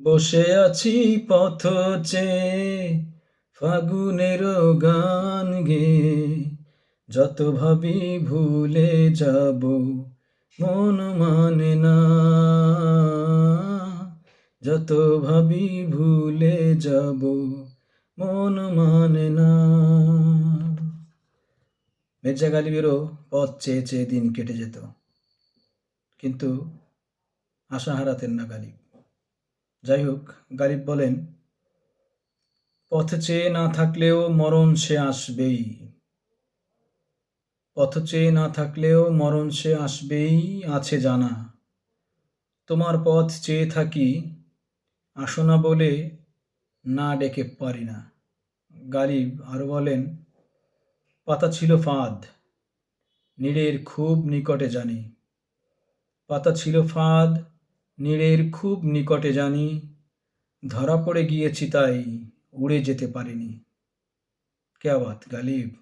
বসে আছি পথ চেয়ে ফাগুনের গান গেয়ে, যত ভাবি ভুলে যাব মন মানে না। যত ভাবি ভুলে যাব মন মানে না। মির্জা গালিবেরও পথ চেয়ে চেয়ে দিন কেটে যেত, কিন্তু আশা হারাতেন না গালিব। যাই হোক, গালিব বলেন, পথ চেয়ে না থাকলেও মরণ সে আসবেই। পথ চেয়ে না থাকলেও মরণ সে আসবেই, আছে জানা। তোমার পথ চেয়ে থাকি, আসো না বলে না ডেকে পারি না। গালিব আরো বলেন, পাতা ছিল ফাঁদ, নীড়ের খুব নিকটে জানি। পাতা ছিল ফাঁদ, নীড়ের খুব নিকটে জানি। ধরা পড়ে গিয়েছি তাই উড়ে যেতে পারিনি। क्या बात गालिब।